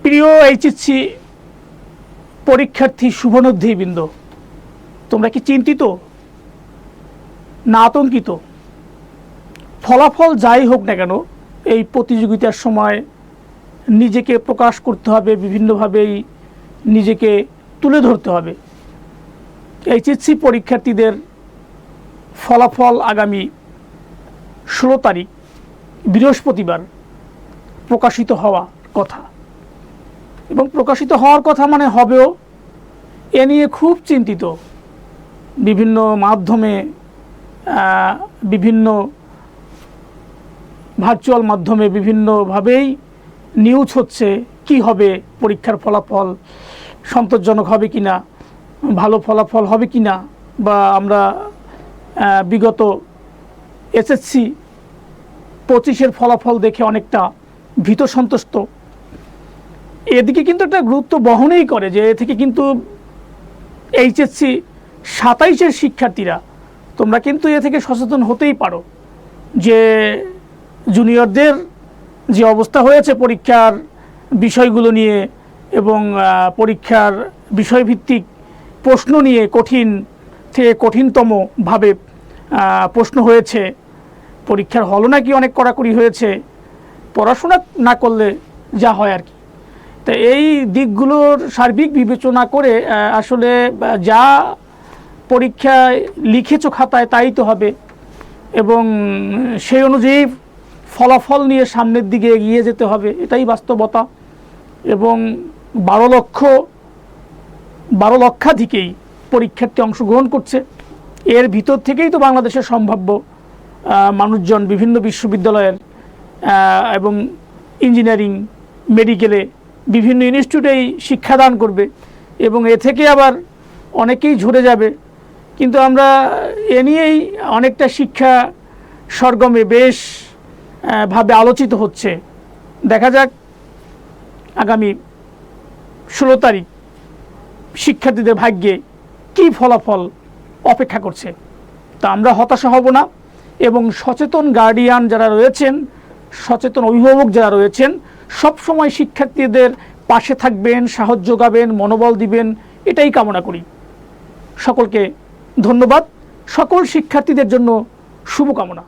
প্রিয় এইচএসসি পরীক্ষার্থী শুভনধ্যিবৃন্দ, তোমরা কি চিন্তিত না আতঙ্কিত? ফলাফল যাই হোক না কেন, এই প্রতিযোগিতার সময় নিজেকে প্রকাশ করতে হবে, বিভিন্নভাবেই নিজেকে তুলে ধরতে হবে। এইচএসসি পরীক্ষার্থীদের ফলাফল আগামী 16 তারিখ বৃহস্পতিবার প্রকাশিত হওয়ার কথা, এবং প্রকাশিত হওয়ার কথা মানে হবেও, এ নিয়ে খুব চিন্তিত। বিভিন্ন মাধ্যমে, বিভিন্ন ভার্চুয়াল মাধ্যমে বিভিন্নভাবেই নিউজ হচ্ছে কি হবে, পরীক্ষার ফলাফল সন্তোষজনক হবে কিনা, ভালো ফলাফল হবে কিনা, বা আমরা বিগত এসএসসি 25-এর ফলাফল দেখে অনেকটা ভীত সন্তুষ্ট। এদিকে কিন্তু একটা গুরুত্ব বহনই করে যে এ থেকে কিন্তু এইচএসসি 27-এর শিক্ষার্থীরা তোমরা কিন্তু এ থেকে সচেতন হতেই পারো যে জুনিয়রদের যে অবস্থা হয়েছে পরীক্ষার বিষয়গুলো নিয়ে, এবং পরীক্ষার বিষয়ভিত্তিক প্রশ্ন নিয়ে কঠিন থেকে কঠিনতমভাবে প্রশ্ন হয়েছে, পরীক্ষার হলও নাকি অনেক কড়াকড়ি হয়েছে, পড়াশোনা না করলে যা হয় আর কি। তো এই দিকগুলোর সার্বিক বিবেচনা করে আসলে যা পরীক্ষায় লিখেছো খাতায় তাই তো হবে, এবং সেই অনুযায়ী ফলাফল নিয়ে সামনের দিকে এগিয়ে যেতে হবে, এটাই বাস্তবতা। এবং 12 লক্ষাধিকেই পরীক্ষার্থী অংশগ্রহণ করছে। এর ভিতর থেকেই তো বাংলাদেশের সম্ভাব্য মানুষজন বিভিন্ন বিশ্ববিদ্যালয়ের এবং ইঞ্জিনিয়ারিং, মেডিকেলে বিভিন্ন ইনস্টিটিউটেই শিক্ষাদান করবে, এবং এ থেকে আবার অনেকেই ঝরে যাবে। কিন্তু আমরা এ নিয়েই অনেকটা শিক্ষা সরগমে বেশ ভাবে আলোচিত হচ্ছে। দেখা যাক আগামী 16 তারিখ শিক্ষার্থীদের ভাগ্যে কী ফলাফল অপেক্ষা করছে। তা আমরা হতাশা হব না, এবং সচেতন গার্ডিয়ান যারা রয়েছেন, সচেতন অভিভাবক যারা রয়েছেন, সব সময় শিক্ষার্থীদের পাশে থাকবেন, সাহায্য যোগাবেন, মনোবল দিবেন, এটাই কামনা করি। সকলকে ধন্যবাদ। সকল শিক্ষার্থীদের জন্য শুভকামনা।